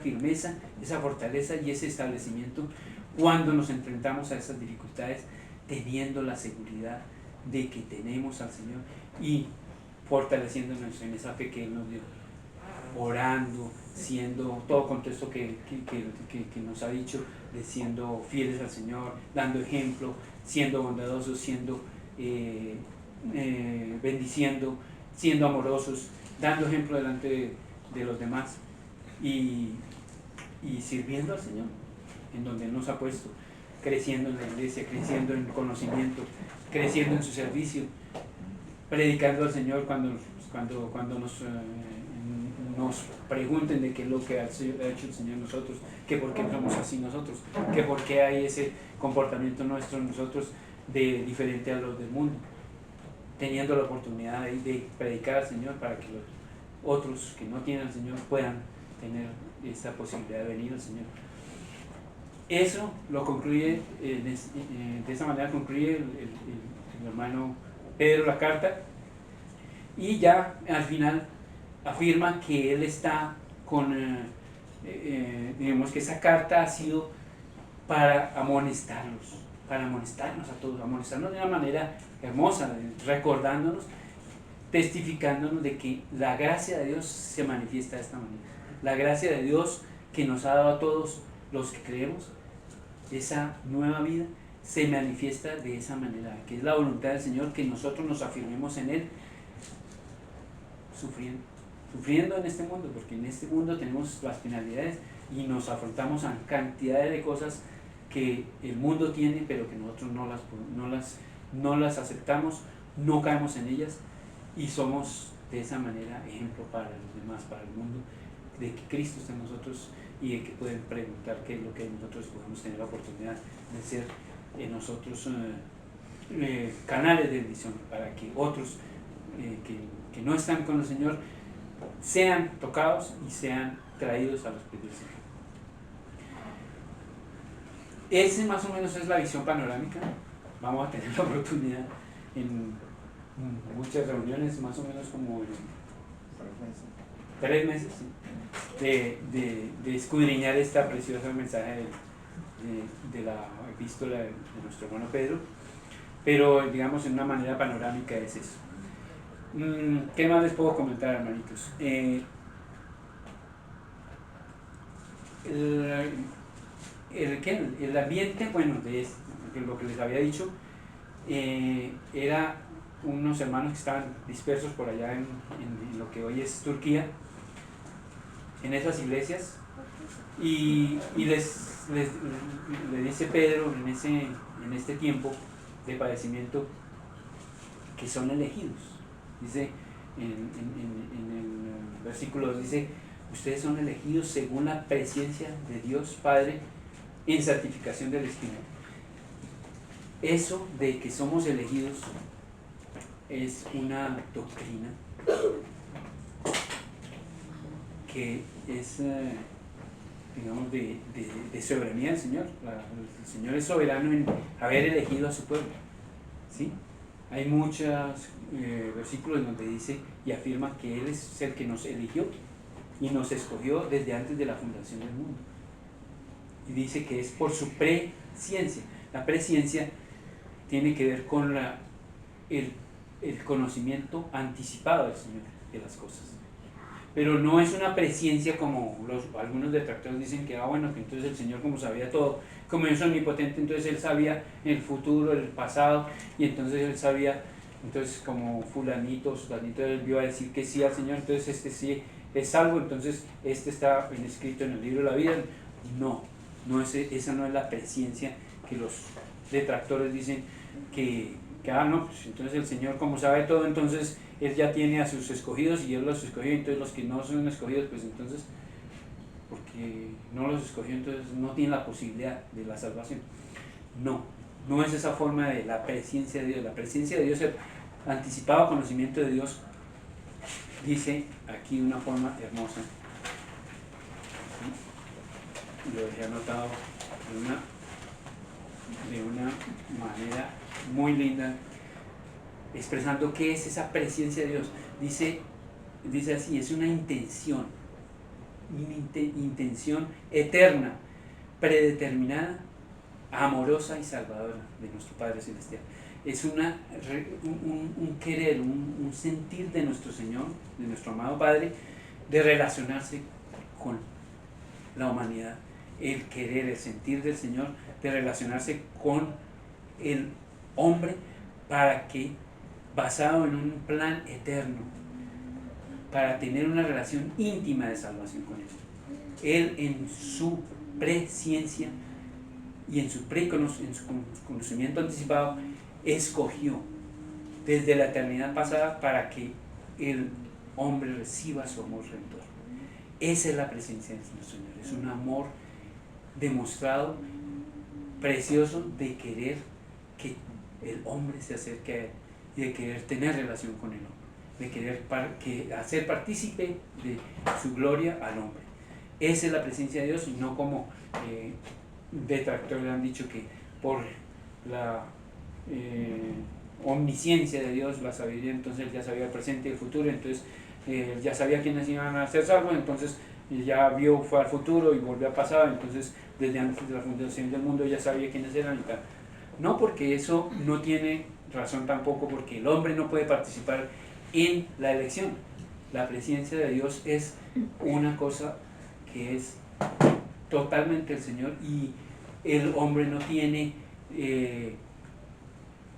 firmeza, esa fortaleza y ese establecimiento cuando nos enfrentamos a esas dificultades, teniendo la seguridad de que tenemos al Señor y fortaleciéndonos en esa fe que Él nos dio, orando, siendo todo contexto que nos ha dicho, de siendo fieles al Señor, dando ejemplo, siendo bondadosos, siendo bendiciendo, siendo amorosos, dando ejemplo delante de los demás y sirviendo al Señor en donde Él nos ha puesto, creciendo en la iglesia, creciendo en conocimiento, creciendo en su servicio, predicando al Señor cuando nos pregunten de qué es lo que ha hecho el Señor en nosotros, que por qué somos así nosotros, que por qué hay ese comportamiento nuestro en nosotros de diferente a los del mundo, teniendo la oportunidad de predicar al Señor para que los otros que no tienen al Señor puedan tener esa posibilidad de venir al Señor. Eso lo concluye, de esa manera concluye el hermano Pedro la carta, y ya al final afirma que él está con, digamos que esa carta ha sido para amonestarnos a todos, amonestarnos de una manera hermosa, recordándonos, testificándonos de que la gracia de Dios se manifiesta de esta manera. La gracia de Dios que nos ha dado a todos los que creemos, esa nueva vida, se manifiesta de esa manera, que es la voluntad del Señor, que nosotros nos afirmemos en Él, sufriendo en este mundo, porque en este mundo tenemos las penalidades y nos afrontamos a cantidades de cosas que el mundo tiene, pero que nosotros no las aceptamos, no caemos en ellas, y somos de esa manera ejemplo para los demás, para el mundo, de que Cristo está en nosotros y de que pueden preguntar qué es lo que nosotros podemos tener la oportunidad de ser en nosotros canales de bendición para que otros que no están con el Señor sean tocados y sean traídos a los pies del Señor. Ese más o menos es la visión panorámica. Vamos a tener la oportunidad en muchas reuniones, más o menos como en 3 meses, ¿sí? de escudriñar esta preciosa mensaje de la epístola de nuestro hermano Pedro, pero digamos en una manera panorámica es eso. ¿Qué más les puedo comentar, hermanitos? El ambiente, bueno, de lo que les había dicho, era unos hermanos que estaban dispersos por allá en lo que hoy es Turquía, en esas iglesias, y le dice Pedro en este tiempo de padecimiento que son elegidos. Dice en el versículo 2, dice: ustedes son elegidos según la presencia de Dios Padre en santificación del Espíritu. Eso de que somos elegidos es una doctrina que es, digamos, de soberanía del Señor. El Señor es soberano en haber elegido a su pueblo, ¿sí? Hay muchos versículos donde dice y afirma que Él es el que nos eligió y nos escogió desde antes de la fundación del mundo. Y dice que es por su presciencia. La presciencia tiene que ver con el conocimiento anticipado del Señor de las cosas. Pero no es una presciencia como algunos detractores dicen que, bueno, que entonces el Señor, como sabía todo, como es omnipotente, entonces Él sabía el futuro, el pasado, y entonces Él sabía, entonces como fulanito, Él vio a decir que sí al Señor, entonces sí es salvo, entonces este está escrito en el libro de la vida. No, esa no es la presciencia que los detractores dicen que no, pues entonces el Señor, como sabe todo, entonces Él ya tiene a sus escogidos y Él los escogió, entonces los que no son escogidos, pues entonces, porque no los escogió, entonces no tienen la posibilidad de la salvación. No es esa forma de la presencia de Dios. La presencia de Dios, el anticipado conocimiento de Dios, dice aquí de una forma hermosa. Lo dejé anotado de una manera muy linda, expresando qué es esa presencia de Dios. Dice así: es una intención eterna, predeterminada, amorosa y salvadora de nuestro Padre Celestial. Es un querer, un sentir de nuestro Señor, de nuestro amado Padre, de relacionarse con la humanidad. El querer, el sentir del Señor de relacionarse con el hombre, para que, basado en un plan eterno, para tener una relación íntima de salvación con Él. Él, en su presciencia y en su conocimiento anticipado, escogió desde la eternidad pasada para que el hombre reciba su amor redentor. Esa es la presencia de nuestro Señor. Es un amor demostrado, precioso, de querer que el hombre se acerque a Él y de querer tener relación con el hombre, de querer hacer partícipe de su gloria al hombre. Esa es la presencia de Dios, y no como detractores han dicho que por la omnisciencia de Dios, la sabiduría, entonces Él ya sabía el presente y el futuro, entonces ya sabía quiénes iban a ser salvos, entonces ya fue al futuro y volvió a pasar, entonces desde antes de la fundación del mundo ya sabía quiénes eran y tal. No, porque eso no tiene razón tampoco, porque el hombre no puede participar en la elección. La presencia de Dios es una cosa que es totalmente el Señor, y el hombre no tiene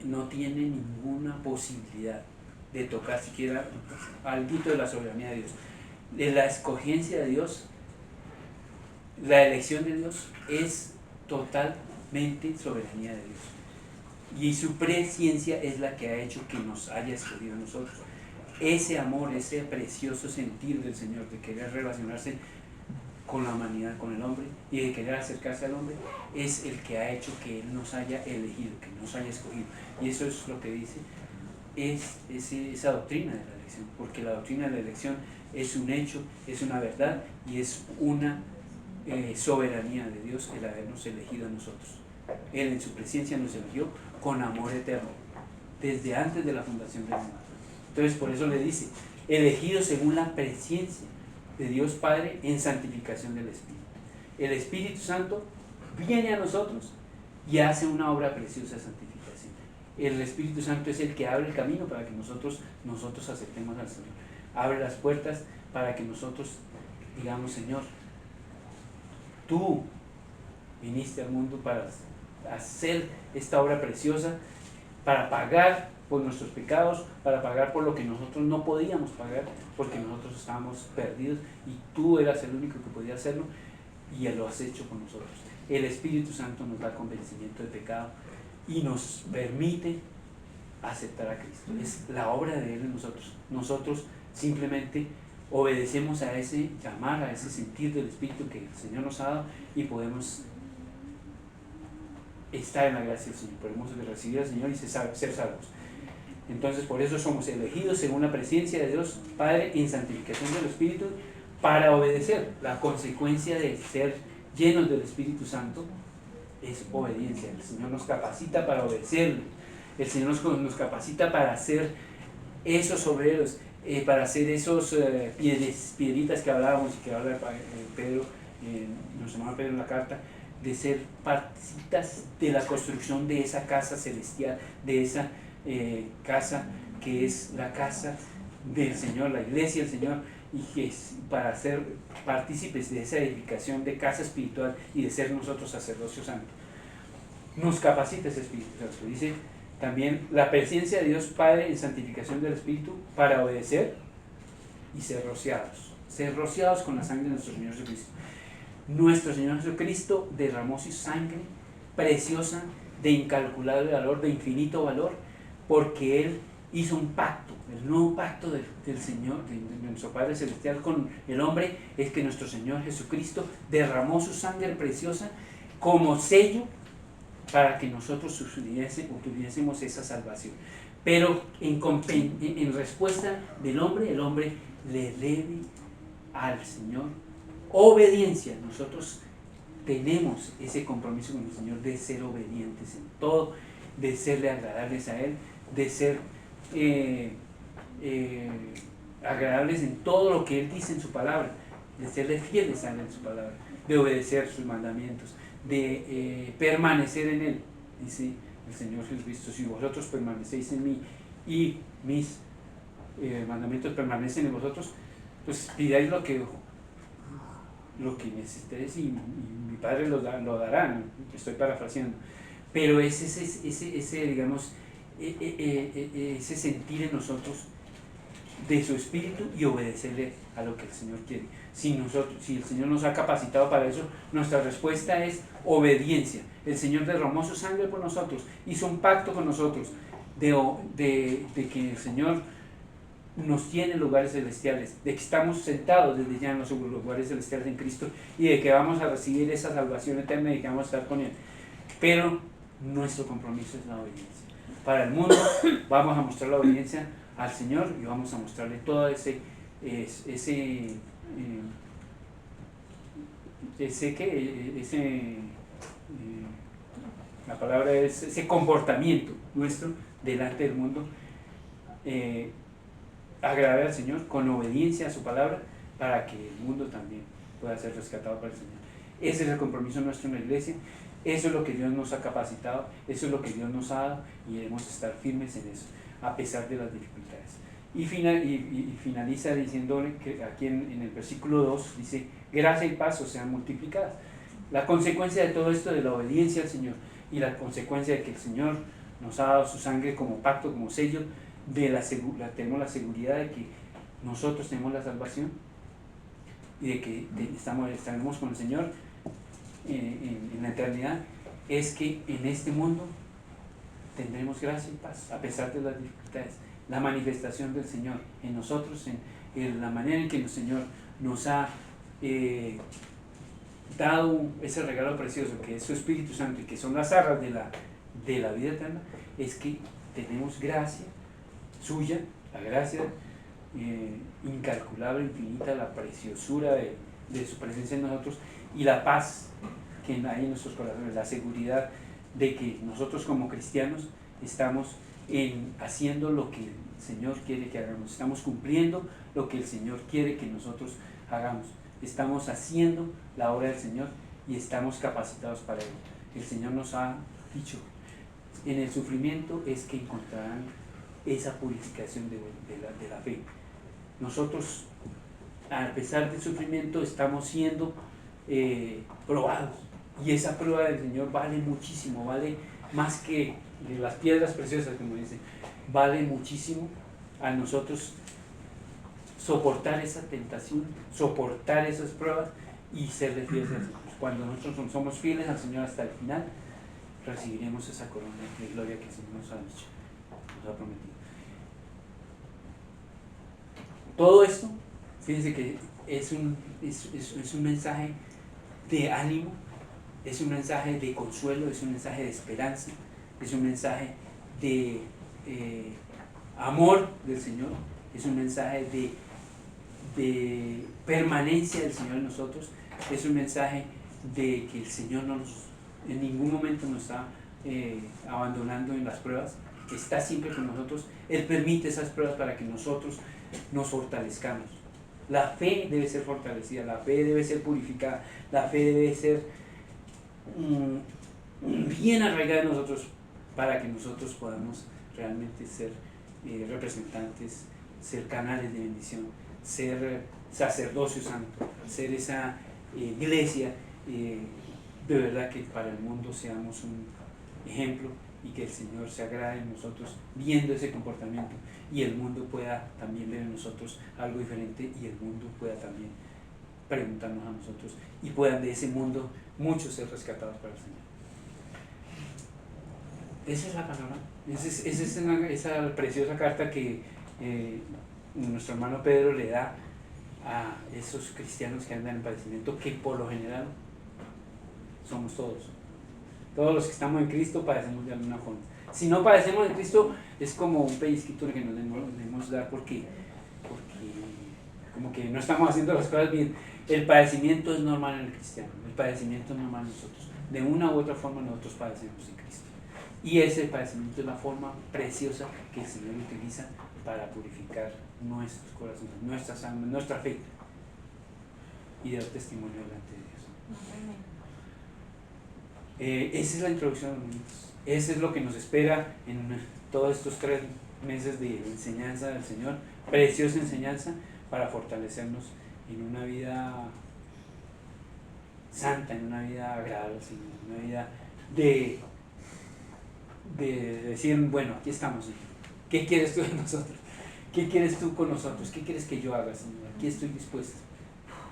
ninguna posibilidad de tocar siquiera alguito de la soberanía de Dios. De la escogencia de Dios, la elección de Dios es totalmente soberanía de Dios, y su presciencia es la que ha hecho que nos haya escogido a nosotros. Ese amor, ese precioso sentir del Señor de querer relacionarse con la humanidad, con el hombre, y de querer acercarse al hombre, es el que ha hecho que Él nos haya elegido, que nos haya escogido. Y eso es lo que dice esa doctrina de la elección, porque la doctrina de la elección es un hecho, es una verdad, y es una soberanía de Dios el habernos elegido a nosotros. Él en su presencia nos eligió con amor eterno, desde antes de la fundación del mundo. Entonces por eso le dice, elegido según la presciencia de Dios Padre en santificación del Espíritu. El Espíritu Santo viene a nosotros y hace una obra preciosa de santificación. El Espíritu Santo es el que abre el camino para que nosotros aceptemos al Señor. Abre las puertas para que nosotros digamos: Señor, tú viniste al mundo para hacer esta obra preciosa, para pagar por nuestros pecados, para pagar por lo que nosotros no podíamos pagar, porque nosotros estábamos perdidos y tú eras el único que podía hacerlo, y lo has hecho con nosotros. El Espíritu Santo nos da convencimiento de pecado y nos permite aceptar a Cristo. Es la obra de Él en nosotros. Nosotros simplemente obedecemos a ese llamar, a ese sentir del Espíritu que el Señor nos ha dado, y podemos estar en la gracia del Señor, podemos recibir al Señor y ser salvos. Entonces por eso somos elegidos según la presencia de Dios Padre en santificación del Espíritu, para obedecer. La consecuencia de ser llenos del Espíritu Santo es obediencia. El Señor nos capacita para obedecerle. El Señor nos capacita para ser esos obreros, para hacer esos piedritas que hablábamos y que habla Pedro, nuestro hermano Pedro en la carta, de ser partecitas de la construcción de esa casa celestial, de esa casa que es la casa del Señor, la iglesia del Señor, y que es para ser partícipes de esa edificación de casa espiritual y de ser nosotros sacerdocio santo. Nos capacita ese Espíritu Santo. Dice también la presencia de Dios Padre en santificación del Espíritu para obedecer y ser rociados. ser rociados con la sangre de nuestro Señor Jesucristo. Nuestro Señor Jesucristo derramó su sangre preciosa, de incalculable valor, de infinito valor, porque Él hizo un pacto. El nuevo pacto del Señor, de nuestro Padre Celestial con el hombre, es que nuestro Señor Jesucristo derramó su sangre preciosa como sello para que nosotros tuviésemos esa salvación. Pero en respuesta del hombre, el hombre le debe al Señor obediencia. Nosotros tenemos ese compromiso con el Señor de ser obedientes en todo, de serle agradables a Él, de ser agradables en todo lo que Él dice en su palabra, de serle fieles a Él en su palabra, de obedecer sus mandamientos, de permanecer en Él. Dice el Señor Jesucristo: si vosotros permanecéis en mí y mis mandamientos permanecen en vosotros, pues pidáis lo que necesitéis y mi Padre lo dará. Estoy parafraseando, pero es ese digamos, ese sentir en nosotros de su espíritu y obedecerle a lo que el Señor quiere. Si el Señor nos ha capacitado para eso, nuestra respuesta es obediencia. El Señor derramó su sangre por nosotros, hizo un pacto con nosotros de que el Señor nos tiene en lugares celestiales, de que estamos sentados desde ya en los lugares celestiales en Cristo y de que vamos a recibir esa salvación eterna y que vamos a estar con Él. Pero nuestro compromiso es la obediencia. Para el mundo vamos a mostrar la obediencia al Señor y vamos a mostrarle todo la palabra es ese comportamiento nuestro delante del mundo, agradar al Señor con obediencia a su palabra, para que el mundo también pueda ser rescatado por el Señor. Ese es el compromiso nuestro en la iglesia. Eso es lo que Dios nos ha capacitado, eso es lo que Dios nos ha dado, y debemos estar firmes en eso, a pesar de las dificultades. Y finaliza diciéndole que aquí en el versículo 2 dice: gracia y paz os sean multiplicadas. La consecuencia de todo esto, de la obediencia al Señor, y la consecuencia de que el Señor nos ha dado su sangre como pacto, como sello, tenemos la seguridad de que nosotros tenemos la salvación y de que estaremos con el Señor en la eternidad, es que en este mundo tendremos gracia y paz a pesar de las dificultades. La manifestación del Señor en nosotros, en la manera en que el Señor nos ha dado ese regalo precioso que es su Espíritu Santo y que son las arras de la vida eterna, es que tenemos gracia suya, la gracia incalculable, infinita, la preciosura de su presencia en nosotros, y la paz que hay en nuestros corazones, la seguridad de que nosotros como cristianos estamos haciendo lo que el Señor quiere que hagamos, estamos cumpliendo lo que el Señor quiere que nosotros hagamos, estamos haciendo la obra del Señor y estamos capacitados para ello. El Señor nos ha dicho: en el sufrimiento es que encontrarán esa purificación de la fe. Nosotros, a pesar del sufrimiento, estamos siendo probados, y esa prueba del Señor vale muchísimo, vale más que de las piedras preciosas, como dice, vale muchísimo a nosotros soportar esa tentación, soportar esas pruebas y serle fieles al Señor. Cuando nosotros somos fieles al Señor hasta el final, recibiremos esa corona de gloria que el Señor nos ha dicho, nos ha prometido. Todo esto, fíjense que es un mensaje de ánimo, es un mensaje de consuelo, es un mensaje de esperanza, es un mensaje de amor del Señor, es un mensaje de permanencia del Señor en nosotros, es un mensaje de que el Señor en ningún momento nos está abandonando en las pruebas, está siempre con nosotros. Él permite esas pruebas para que nosotros nos fortalezcamos. La fe debe ser fortalecida, la fe debe ser purificada, la fe debe ser bien arraigada en nosotros, para que nosotros podamos realmente ser representantes, ser canales de bendición, ser sacerdocio santo, ser esa iglesia de verdad que para el mundo seamos un ejemplo y que el Señor se agrade en nosotros viendo ese comportamiento, y el mundo pueda también ver en nosotros algo diferente, y el mundo pueda también preguntarnos a nosotros, y puedan de ese mundo muchos ser rescatados para el Señor. Esa es la palabra, esa preciosa carta que nuestro hermano Pedro le da a esos cristianos que andan en padecimiento, que por lo general somos todos los que estamos en Cristo padecemos de alguna forma. Si no padecemos en Cristo, es como un pellizquito que nos debemos dar porque como que no estamos haciendo las cosas bien. El padecimiento es normal en el cristiano, el padecimiento es normal en nosotros. De una u otra forma nosotros padecemos en Cristo. Y ese padecimiento es la forma preciosa que el Señor utiliza para purificar nuestros corazones, nuestras almas, nuestra fe, y dar testimonio delante de Dios. Esa es la introducción, amigos. Eso es lo que nos espera en todos estos 3 meses de enseñanza del Señor, preciosa enseñanza para fortalecernos en una vida santa, en una vida agradable, en una vida de decir, bueno, aquí estamos, Señor. ¿Qué quieres tú de nosotros? ¿Qué quieres tú con nosotros? ¿Qué quieres que yo haga, Señor? Aquí estoy dispuesto.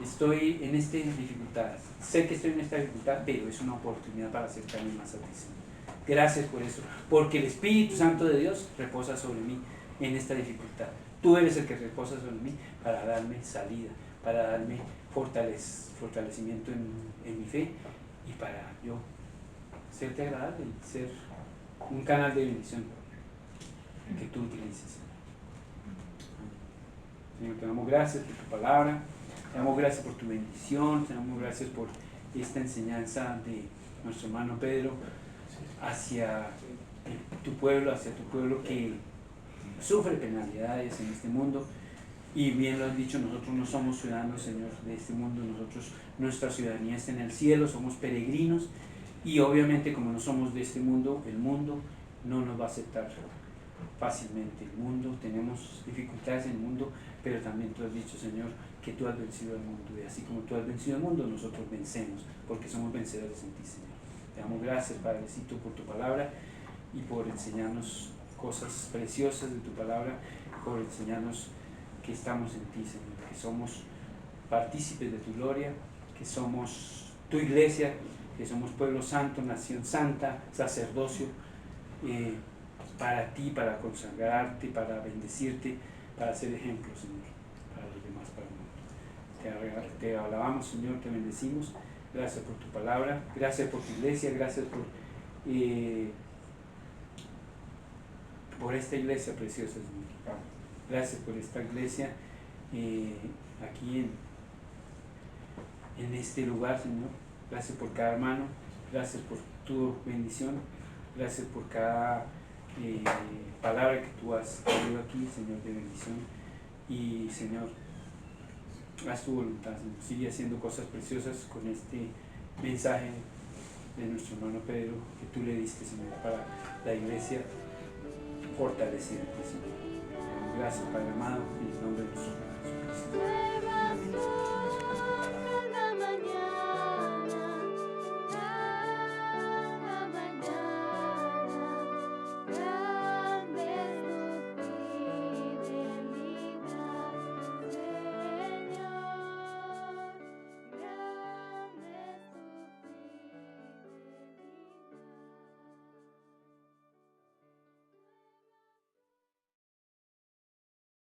Estoy en esta dificultad. Sé que estoy en esta dificultad, pero es una oportunidad para acercarme más a ti, Señor. Gracias por eso, porque el Espíritu Santo de Dios reposa sobre mí en esta dificultad. Tú eres el que reposa sobre mí para darme salida, para darme fortalecimiento en mi fe, y para yo serte agradable y ser un canal de bendición que tú utilices. Señor, te damos gracias por tu palabra, te damos gracias por tu bendición, te damos gracias por esta enseñanza de nuestro hermano Pedro hacia tu pueblo que sufre penalidades en este mundo. Y bien lo has dicho, nosotros no somos ciudadanos, Señor, de este mundo. Nuestra ciudadanía está en el cielo, somos peregrinos, y obviamente como no somos de este mundo, el mundo no nos va a aceptar fácilmente. Tenemos dificultades en el mundo, pero también tú has dicho, Señor, que tú has vencido al mundo, y así como tú has vencido al mundo, nosotros vencemos, porque somos vencedores en ti, Señor. Te damos gracias, Padrecito, por tu palabra y por enseñarnos cosas preciosas de tu palabra, por enseñarnos que estamos en ti, Señor, que somos partícipes de tu gloria, que somos tu iglesia, que somos pueblo santo, nación santa, sacerdocio, para ti, para consagrarte, para bendecirte, para ser ejemplo, Señor, para los demás, para el mundo. Te alabamos, Señor, te bendecimos. Gracias por tu palabra, gracias por tu iglesia, gracias por esta iglesia preciosa, Señor. Gracias por esta iglesia aquí en este lugar, Señor. Gracias por cada hermano, gracias por tu bendición, gracias por cada palabra que tú has traído aquí, Señor, de bendición. Y, Señor, haz tu voluntad, Señor. Sigue haciendo cosas preciosas con este mensaje de nuestro hermano Pedro que tú le diste, Señor, para la iglesia fortalecida, Señor. Gracias, Padre amado, en el nombre de nuestro Señor Jesucristo.